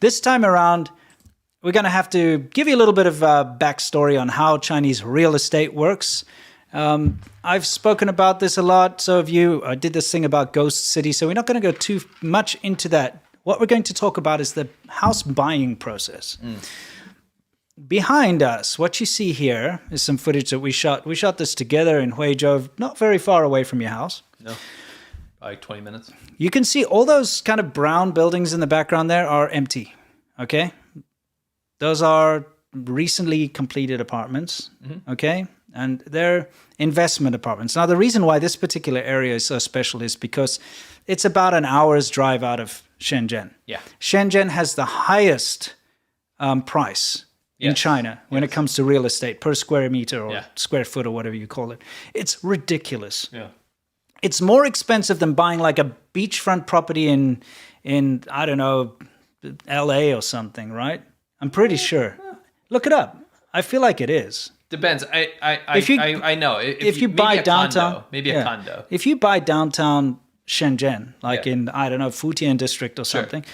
This time around, we're going to have to give you a little bit of backstory on how Chinese real estate works. I've spoken about this a lot. So have you. I did this thing about ghost cities, so we're not going to go too much into that. What we're going to talk about is the house buying process. Behind us, what you see here is some footage that we shot. We shot this together in Huizhou, not very far away from your house. No, like 20 minutes. You can see all those kind of brown buildings in the background there are empty, okay? Those are recently completed apartments, okay? And they're investment apartments. Now, the reason why this particular area is so special is because it's about an hour's drive out of Shenzhen. Yeah. Shenzhen has the highest price in China when it comes to real estate per square meter or square foot or whatever you call it. It's ridiculous. Yeah. It's more expensive than buying like a beachfront property in I don't know, LA or something, right? I'm pretty sure. Look it up. I feel like it is. Depends. I know. If you buy downtown, maybe a condo. If you buy downtown Shenzhen, like in, I don't know, Futian district or something,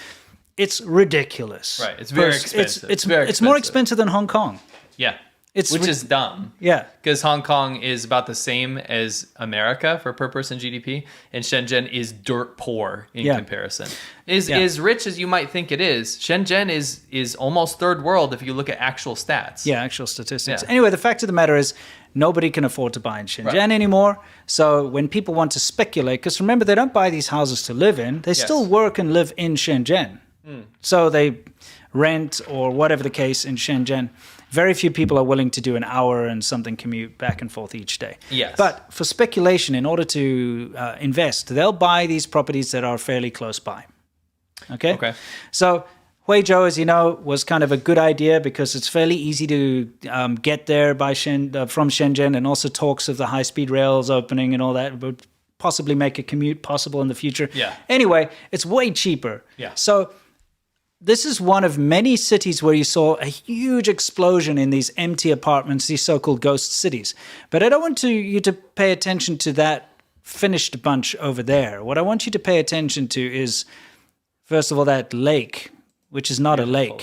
it's ridiculous. Right. It's very expensive. It's more expensive than Hong Kong. Yeah. Which is dumb. Yeah. Because Hong Kong is about the same as America for per person GDP, and Shenzhen is dirt poor in comparison. As rich as you might think it is, Shenzhen is almost third world if you look at actual stats. Yeah, actual statistics. Yeah. Anyway, the fact of the matter is nobody can afford to buy in Shenzhen anymore. So when people want to speculate, because remember, they don't buy these houses to live in. They still work and live in Shenzhen. So they rent or whatever the case in Shenzhen. Very few people are willing to do an hour and something commute back and forth each day. Yes. But for speculation, in order to invest, they'll buy these properties that are fairly close by. Okay? So Huizhou, as you know, was kind of a good idea because it's fairly easy to get there from Shenzhen, and also talks of the high-speed rails opening and all that would possibly make a commute possible in the future. Yeah. Anyway, it's way cheaper. Yeah. So this is one of many cities where you saw a huge explosion in these empty apartments, these so-called ghost cities. But I don't want you to pay attention to that finished bunch over there. What I want you to pay attention to is, first of all, that lake, which is not a lake.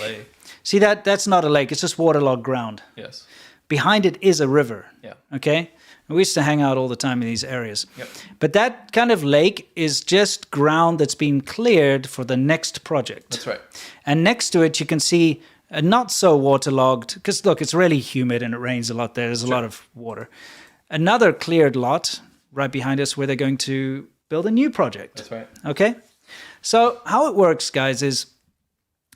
See, that's not a lake. It's just waterlogged ground. Yes. Behind it is a river. Yeah. Okay? And we used to hang out all the time in these areas. Yep. But that kind of lake is just ground that's been cleared for the next project. That's right. And next to it, you can see a not so waterlogged, because look, it's really humid and it rains a lot there. There's a lot of water. Another cleared lot right behind us where they're going to build a new project. That's right. Okay? So how it works, guys, is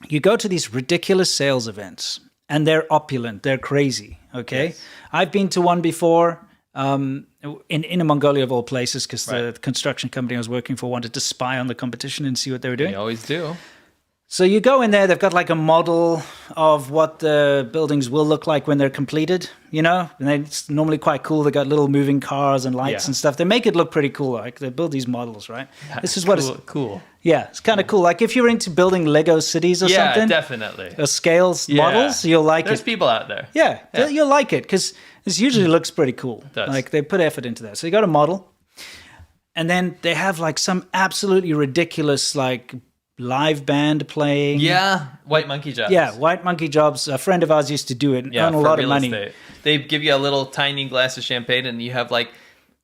you go to these ridiculous sales events and they're opulent. They're crazy. Okay? Yes. I've been to one before. In Mongolia of all places, because the construction company I was working for wanted to spy on the competition and see what they were doing. They always do. So you go in there, they've got like a model of what the buildings will look like when they're completed, you know? And it's normally quite cool. They got little moving cars and lights and stuff. They make it look pretty cool. Like they build these models, right? This is what it's cool. Yeah, it's kind of cool. Like if you're into building Lego cities or something. Yeah, definitely. Or scales models, you'll like There's people out there. Yeah, you'll like it because this usually looks pretty cool. It does. Like they put effort into that. So you got a model, and then they have like some absolutely ridiculous like live band playing. Yeah, white monkey jobs. Yeah, white monkey jobs. A friend of ours used to do it and earn a lot of money. Estate. They give you a little tiny glass of champagne, and you have like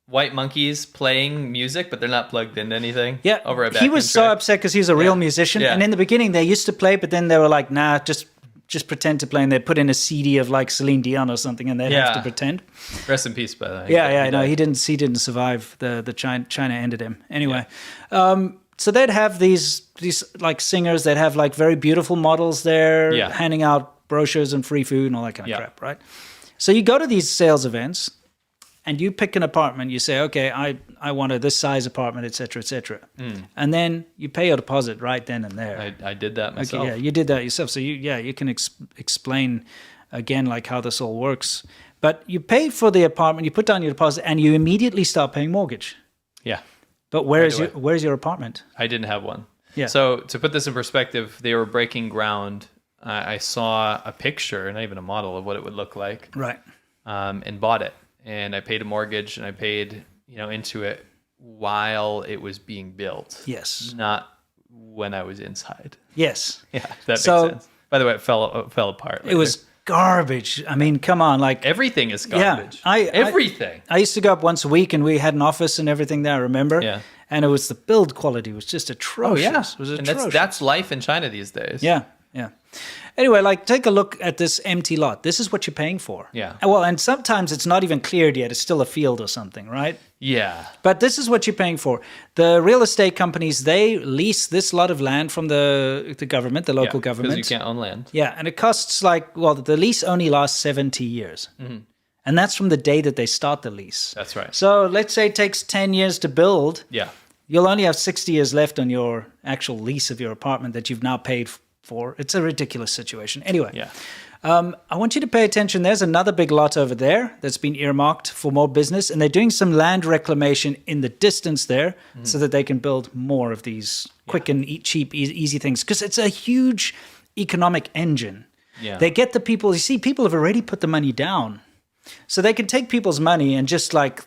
white monkeys playing music, but they're not plugged into anything. Yeah, over a he was so upset because he's a real musician, and in the beginning they used to play, but then they were like, "Nah, just pretend to play," and they put in a CD of like Celine Dion or something, and they'd have to pretend. Rest in peace, by the way. No, he didn't survive. The China ended him anyway. So they'd have these like singers. They'd have like very beautiful models there, handing out brochures and free food and all that kind of crap, right? So you go to these sales events, and you pick an apartment. You say, okay, I want this size apartment, et cetera, et cetera. And then you pay your deposit right then and there. I did that myself. Okay, yeah, you did that yourself. So you can explain again like how this all works. But you pay for the apartment, you put down your deposit, and you immediately start paying mortgage. Yeah. But where's your apartment? I didn't have one. Yeah. So to put this in perspective, they were breaking ground. I saw a picture, not even a model of what it would look like. Right. And bought it. And I paid a mortgage, and I paid into it while it was being built. Yes. Not when I was inside. Yes. Yeah, that makes sense. By the way, it fell apart later. It was garbage. I mean, come on, like everything is garbage. Yeah, everything. I used to go up once a week, and we had an office and everything there. I remember. Yeah. And it was the build quality was just atrocious. Oh yeah, it was atrocious. And that's life in China these days. Yeah. Anyway, like take a look at this empty lot. This is what you're paying for. Yeah. Well, and sometimes it's not even cleared yet. It's still a field or something, right? Yeah. But this is what you're paying for. The real estate companies, they lease this lot of land from the government, the local government. Because you can't own land. Yeah, and it costs the lease only lasts 70 years. Mm-hmm. And that's from the day that they start the lease. That's right. So let's say it takes 10 years to build. Yeah. You'll only have 60 years left on your actual lease of your apartment that you've now paid for. It's a ridiculous situation. Anyway, I want you to pay attention. There's another big lot over there that's been earmarked for more business, and they're doing some land reclamation in the distance there so that they can build more of these quick and cheap, easy things, because it's a huge economic engine. Yeah. They get the people, you see, people have already put the money down. So they can take people's money and just like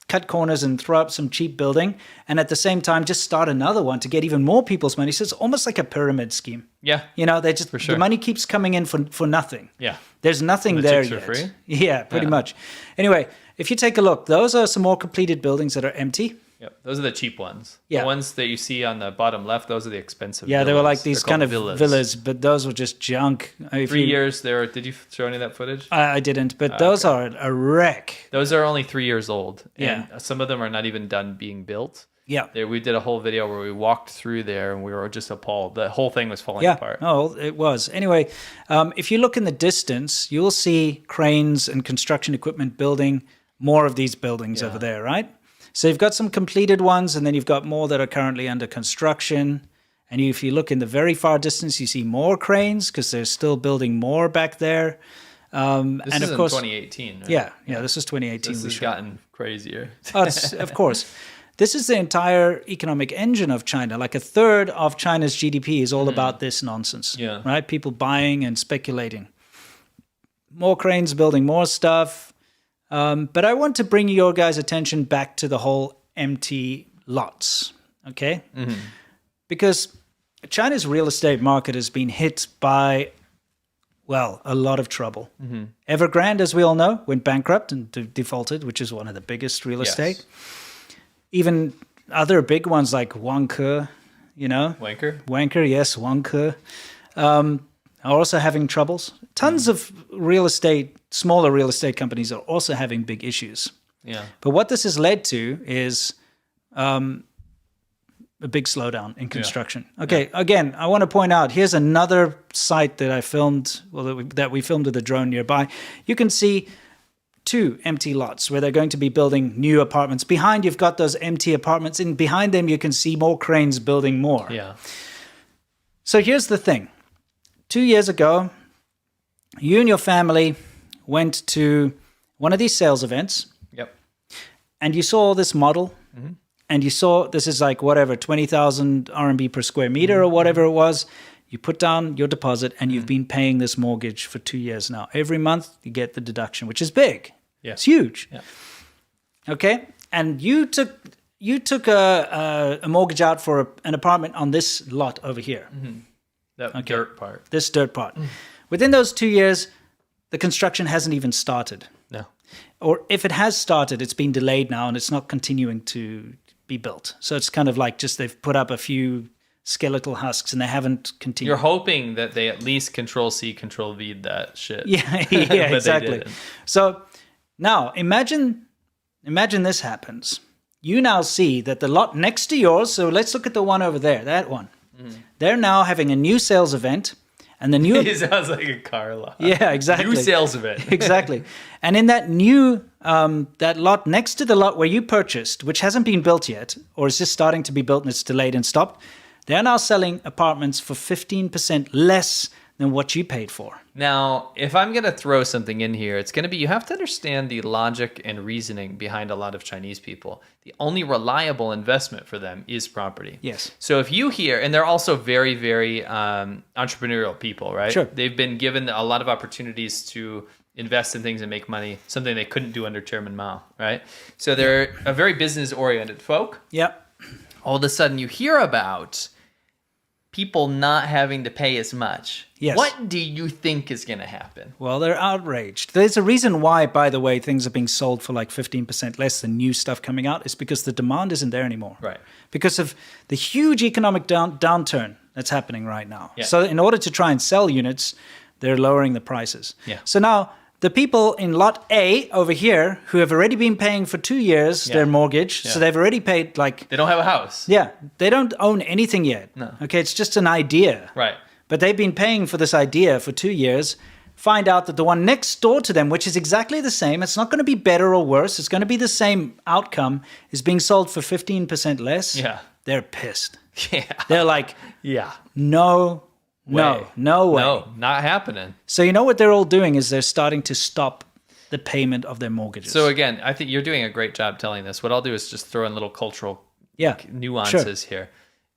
cut corners and throw up some cheap building, and at the same time just start another one to get even more people's money. So it's almost like a pyramid scheme. Yeah. They just the money keeps coming in for nothing. Yeah. There's nothing there yet. For free? Yeah, pretty much. Anyway, if you take a look, those are some more completed buildings that are empty. Yep. Those are the cheap ones. Yeah. The ones that you see on the bottom left, those are the expensive Yeah, villas. they were like these kind of villas, but those were just junk. 3 years there. Did you show any of that footage? I didn't, but those are a wreck. Those are only 3 years old. Yeah. And some of them are not even done being built. Yeah. We did a whole video where we walked through there and we were just appalled. The whole thing was falling apart. Oh, it was. Anyway, if you look in the distance, you'll see cranes and construction equipment building more of these buildings over there, right? So you've got some completed ones, and then you've got more that are currently under construction. And if you look in the very far distance, you see more cranes because they're still building more back there. This and is of course, in 2018, right? Yeah, this is 2018. This has gotten crazier. Of course. This is the entire economic engine of China. Like a third of China's GDP is all about this nonsense, right? People buying and speculating. More cranes building more stuff. But I want to bring your guys' attention back to the whole empty lots, okay? Mm-hmm. Because China's real estate market has been hit by, a lot of trouble. Mm-hmm. Evergrande, as we all know, went bankrupt and defaulted, which is one of the biggest real estate. Even other big ones like Wanke, Wanker, yes, Wanke, are also having troubles. Tons of smaller real estate companies are also having big issues. Yeah. But what this has led to is a big slowdown in construction. Yeah. Okay, again, I want to point out, here's another site that I filmed, that we filmed with a drone nearby. You can see 2 empty lots where they're going to be building new apartments. Behind, you've got those empty apartments, and behind them, you can see more cranes building more. Yeah. So here's the thing. 2 years ago, you and your family went to one of these sales events. Yep. And you saw this model, and you saw this is like 20,000 RMB per square meter or whatever it was. You put down your deposit, and you've been paying this mortgage for 2 years now. Every month, you get the deduction, which is big. Yeah. It's huge. Yeah. Okay? And you took a mortgage out for an apartment on this lot over here. Mm-hmm. Dirt part. This dirt part. Within those 2 years, the construction hasn't even started. No. Or if it has started, it's been delayed now and it's not continuing to be built. So it's kind of like just they've put up a few skeletal husks and they haven't continued. You're hoping that they at least Control-C, Control-V that shit. Yeah, exactly. So now imagine this happens. You now see that the lot next to yours, so let's look at the one over there, that one. Mm-hmm. They're now having a new sales event. And the new it sounds like a car lot. Yeah, exactly. New sales event. Exactly. And in that new that lot next to the lot where you purchased, which hasn't been built yet, or is just starting to be built and it's delayed and stopped, they're now selling apartments for 15% less than what you paid for. Now, if I'm going to throw something in here, it's going to be, you have to understand the logic and reasoning behind a lot of Chinese people. The only reliable investment for them is property. Yes. So if you hear, and they're also very, very entrepreneurial people, right? Sure. They've been given a lot of opportunities to invest in things and make money, something they couldn't do under Chairman Mao, right? So they're a very business-oriented folk. Yep. All of a sudden you hear about people not having to pay as much, Yes. what do you think is going to happen? Well, they're outraged. There's a reason why, by the way, things are being sold for like 15% less than new stuff coming out. It's because the demand isn't there anymore. Right. Because of the huge economic downturn that's happening right now. Yeah. So in order to try and sell units, they're lowering the prices. Yeah. So now the people in lot A over here who have already been paying for 2 years their mortgage, so they've already paid like... They don't have a house. Yeah, they don't own anything yet. No. Okay, it's just an idea. Right. But they've been paying for this idea for 2 years, find out that the one next door to them, which is exactly the same, it's not going to be better or worse, it's going to be the same outcome, is being sold for 15% less. Yeah. They're pissed. Yeah. They're like, Yeah. no way. No, not happening. So you know what they're all doing is they're starting to stop the payment of their mortgages. So again, I think you're doing a great job telling this. What I'll do is just throw in little cultural nuances here.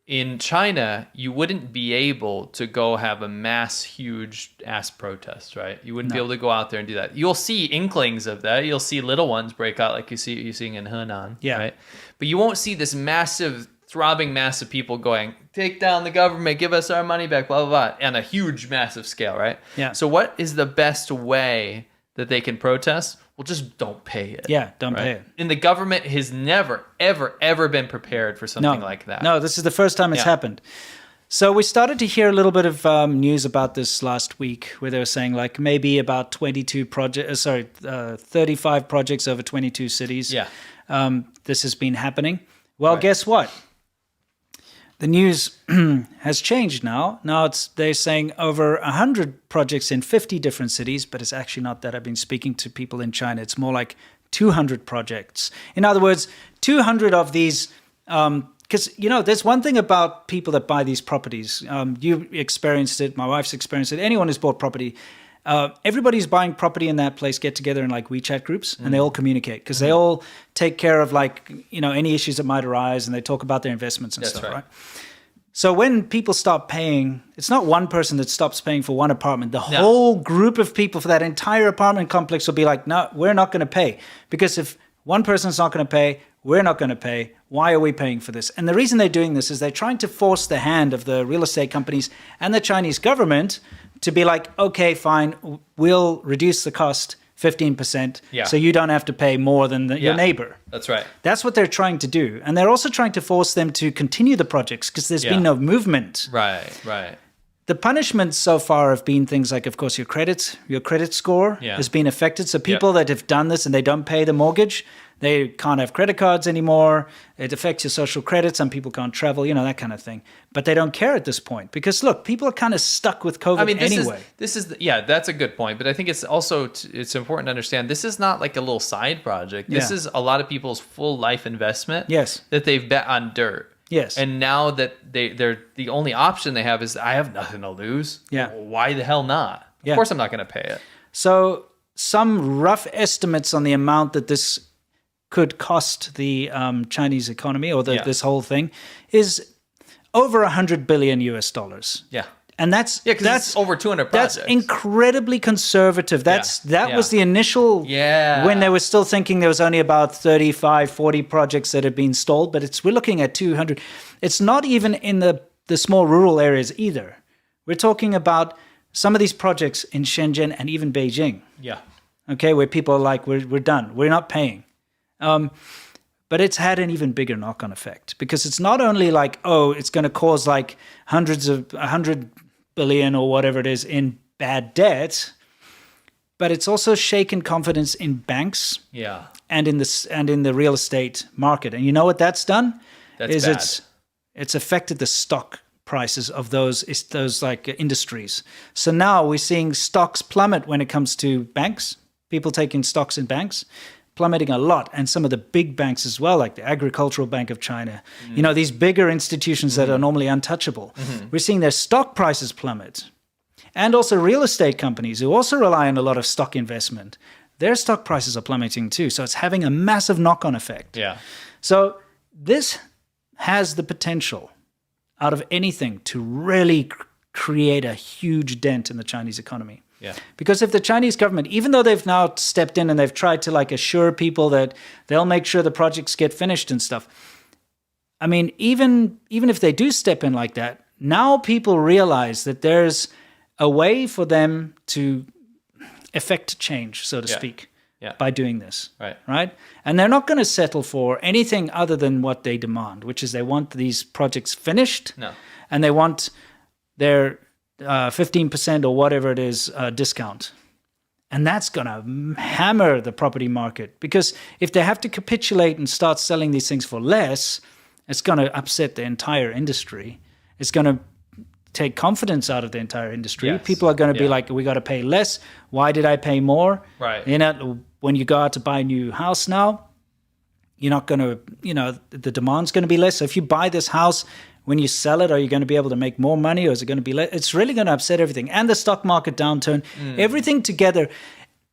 In China, you wouldn't be able to go have a huge ass protest, right? You wouldn't be able to go out there and do that. You'll see inklings of that. You'll see little ones break out like you're seeing in Henan, right? But you won't see this throbbing mass of people going, take down the government, give us our money back, blah, blah, blah, on a huge, massive scale, right? Yeah. So what is the best way that they can protest? Well, just don't pay it. Yeah, don't pay it. And the government has never, ever, ever been prepared for something like that. No, this is the first time it's happened. So we started to hear a little bit of news about this last week where they were saying like maybe about 35 projects over 22 cities. Yeah. This has been happening. Well, guess what? The news has changed now. Now they're saying over 100 projects in 50 different cities, but it's actually not that. I've been speaking to people in China. It's more like 200 projects. In other words, 200 of these, because, there's one thing about people that buy these properties. You experienced it. My wife's experienced it. Anyone who's bought property. Everybody's buying property in that place, get together in like WeChat groups, and they all communicate because they all take care of like, any issues that might arise, and they talk about their investments and stuff, right? So when people stop paying, it's not one person that stops paying for one apartment. The whole group of people for that entire apartment complex will be like, no, we're not going to pay. Because if one person's not going to pay, we're not going to pay. Why are we paying for this? And the reason they're doing this is they're trying to force the hand of the real estate companies and the Chinese government to be like, okay, fine, we'll reduce the cost 15%, so you don't have to pay more than your neighbor. That's right. That's what they're trying to do. And they're also trying to force them to continue the projects because there's been no movement. Right. The punishments so far have been things like, of course, your credit score has been affected. So people that have done this and they don't pay the mortgage, they can't have credit cards anymore. It affects your social credit. Some people can't travel, that kind of thing. But they don't care at this point because, look, people are kind of stuck with COVID anyway. That's a good point. But I think it's also it's important to understand this is not like a little side project. This is a lot of people's full life investment that they've bet on dirt. Yes. And now that they're the only option they have is I have nothing to lose. Yeah. Why the hell not? Of course I'm not going to pay it. So some rough estimates on the amount that this could cost the Chinese economy or this whole thing is over $100 billion US. Yeah. And that's over 200 projects. That's incredibly conservative. That was the initial when they were still thinking there was only about 35, 40 projects that had been stalled, but we're looking at 200. It's not even in the small rural areas either. We're talking about some of these projects in Shenzhen and even Beijing. Yeah. Okay, where people are like, we're done. We're not paying. But it's had an even bigger knock-on effect because it's not only like, it's going to cause like 100 billion or whatever it is in bad debt, but it's also shaken confidence in banks and in the real estate market. And you know what that's done? It's affected the stock prices of those like industries. So now we're seeing stocks plummet when it comes to banks, people taking stocks in banks. Plummeting a lot, and some of the big banks as well, like the Agricultural Bank of China, these bigger institutions that are normally untouchable. We're seeing their stock prices plummet. And also real estate companies who also rely on a lot of stock investment, their stock prices are plummeting too. So it's having a massive knock-on effect. Yeah. So this has the potential out of anything to really create a huge dent in the Chinese economy. Yeah. Because if the Chinese government, even though they've now stepped in and they've tried to like assure people that they'll make sure the projects get finished and stuff, I mean, even if they do step in like that, now people realize that there's a way for them to effect change, so to speak, by doing this. Right? And they're not going to settle for anything other than what they demand, which is they want these projects finished. No. And they want their 15% or whatever it is discount. And that's going to hammer the property market, because if they have to capitulate and start selling these things for less, it's going to upset the entire industry. It's going to take confidence out of the entire industry. Yes. People are going to be like, we got to pay less. Why did I pay more? Right. You know, when you go out to buy a new house now, you're not going to, the demand's going to be less. So if you buy this house, when you sell it, are you going to be able to make more money, or is it going to be less? It's really going to upset everything. And the stock market downturn, everything together.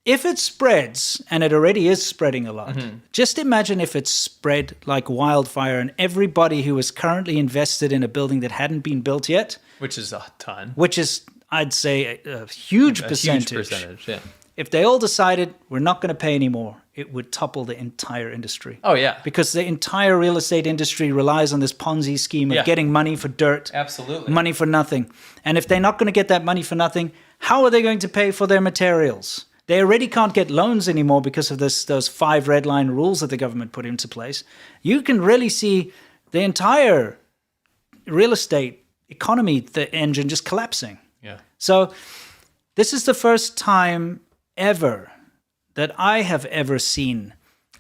If it spreads, and it already is spreading a lot, just imagine if it spread like wildfire and everybody who was currently invested in a building that hadn't been built yet. Which is a ton. Which is, I'd say, a huge percentage. Huge percentage, yeah. If they all decided we're not going to pay anymore, it would topple the entire industry. Oh, yeah. Because the entire real estate industry relies on this Ponzi scheme of getting money for dirt. Absolutely. Money for nothing. And if they're not going to get that money for nothing, how are they going to pay for their materials? They already can't get loans anymore because of those 5 red line rules that the government put into place. You can really see the entire real estate economy, the engine just collapsing. Yeah. So this is the first time ever that I have ever seen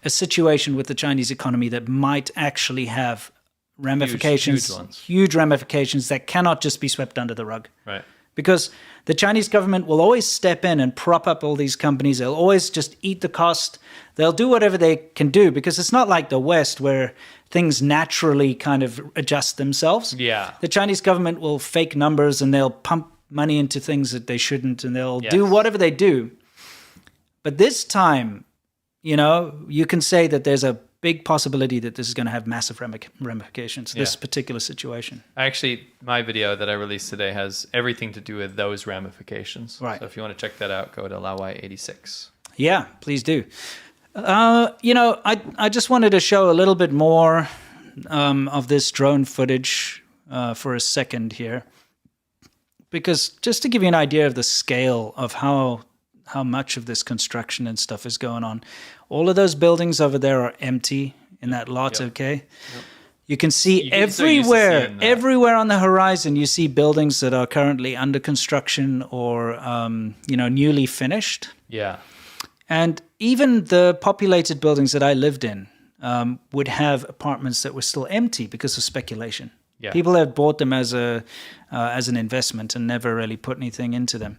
a situation with the Chinese economy that might actually have ramifications, huge ramifications that cannot just be swept under the rug. Right. Because the Chinese government will always step in and prop up all these companies. They'll always just eat the cost. They'll do whatever they can do, because it's not like the West where things naturally kind of adjust themselves. Yeah. The Chinese government will fake numbers and they'll pump money into things that they shouldn't, and they'll do whatever they do. But this time, you can say that there's a big possibility that this is going to have massive ramifications, this particular situation. Actually, my video that I released today has everything to do with those ramifications. Right. So if you want to check that out, go to Lawai86. Yeah, please do. I just wanted to show a little bit more of this drone footage for a second here, because just to give you an idea of the scale of how much of this construction and stuff is going on. All of those buildings over there are empty in that lot, okay? Yep. You can see everywhere on the horizon, you see buildings that are currently under construction or, newly finished. Yeah. And even the populated buildings that I lived in would have apartments that were still empty because of speculation. Yeah. People have bought them as an investment and never really put anything into them.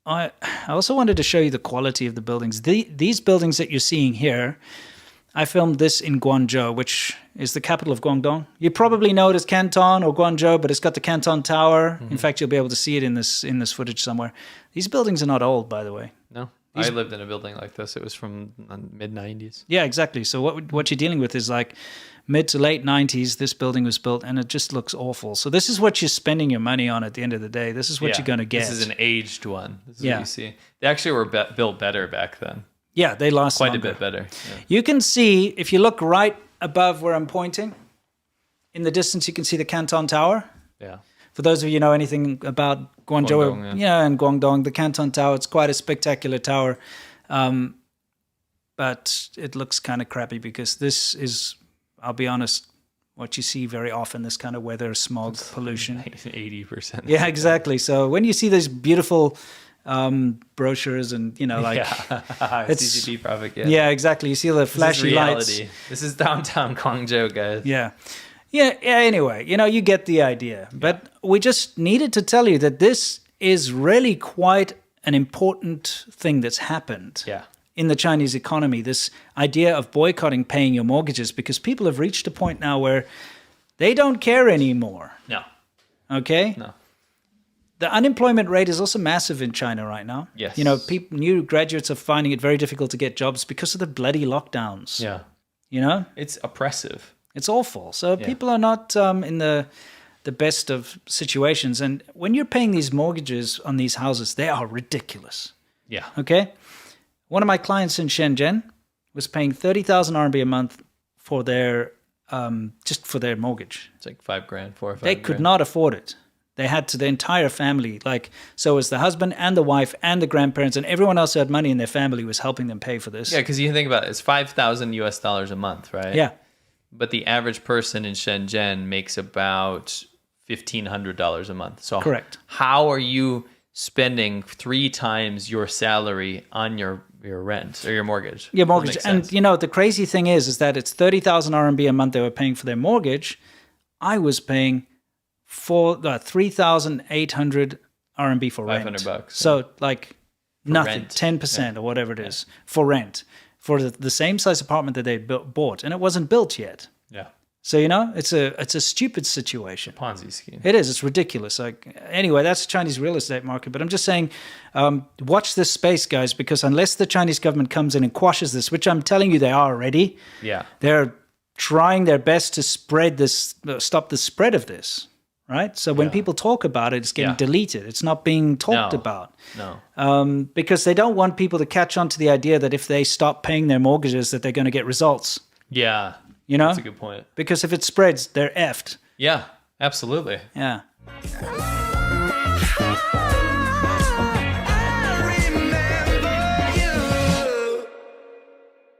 I also wanted to show you the quality of the buildings. These buildings that you're seeing here, I filmed this in Guangzhou, which is the capital of Guangdong. You probably know it as Canton or Guangzhou, but it's got the Canton Tower. In fact, you'll be able to see it in this footage somewhere. These buildings are not old, by the way. No, I lived in a building like this. It was from mid-90s. Yeah, exactly. So what you're dealing with is like mid to late 90s, this building was built, and it just looks awful. So this is what you're spending your money on at the end of the day. This is what you're going to get. This is an aged one. This is what you see. They actually were built better back then. Yeah, they last quite longer. A bit better. Yeah. You can see, if you look right above where I'm pointing, in the distance you can see the Canton Tower. Yeah. For those of you who know anything about Guangzhou, and Guangdong, the Canton Tower, it's quite a spectacular tower. But it looks kind of crappy because this is, I'll be honest, what you see very often, this kind of weather, smog, pollution. 80%. Yeah, exactly. So when you see these beautiful brochures and, it's CCP profit. Yeah, exactly. You see the flashy lights. This is downtown Guangzhou, guys. Yeah. Anyway, you get the idea. But we just needed to tell you that this is really quite an important thing that's happened. Yeah. In the Chinese economy, this idea of boycotting paying your mortgages, because people have reached a point now where they don't care anymore. No. Okay? No. The unemployment rate is also massive in China right now. Yes. New graduates are finding it very difficult to get jobs because of the bloody lockdowns. Yeah. It's oppressive. It's awful. So people are not in the best of situations. And when you're paying these mortgages on these houses, they are ridiculous. Yeah. Okay? One of my clients in Shenzhen was paying 30,000 RMB a month for their just for their mortgage. It's like $5,000, 4 or 5. They could not afford it. They had to, the entire family, so it was the husband and the wife and the grandparents and everyone else who had money in their family was helping them pay for this. Yeah, because you think about it, it's $5,000 a month, right? Yeah. But the average person in Shenzhen makes about $1,500 a month. So correct. How are you spending 3 times your salary on your rent or your mortgage? Your mortgage. And, the crazy thing is that it's 30,000 RMB a month they were paying for their mortgage. I was paying 3,800 RMB for rent. $500. So nothing, rent. 10% or whatever it is for rent for the same size apartment that they bought, and it wasn't built yet. Yeah. So it's a stupid situation. Ponzi scheme. It is. It's ridiculous. Anyway, that's the Chinese real estate market. But I'm just saying, watch this space, guys, because unless the Chinese government comes in and quashes this, which I'm telling you they are already, they're trying their best to stop the spread of this. Right? So when people talk about it, it's getting deleted. It's not being talked about. No. Because they don't want people to catch on to the idea that if they stop paying their mortgages, that they're going to get results. Yeah. You know? That's a good point. Because if it spreads, they're effed. Yeah, absolutely. Yeah.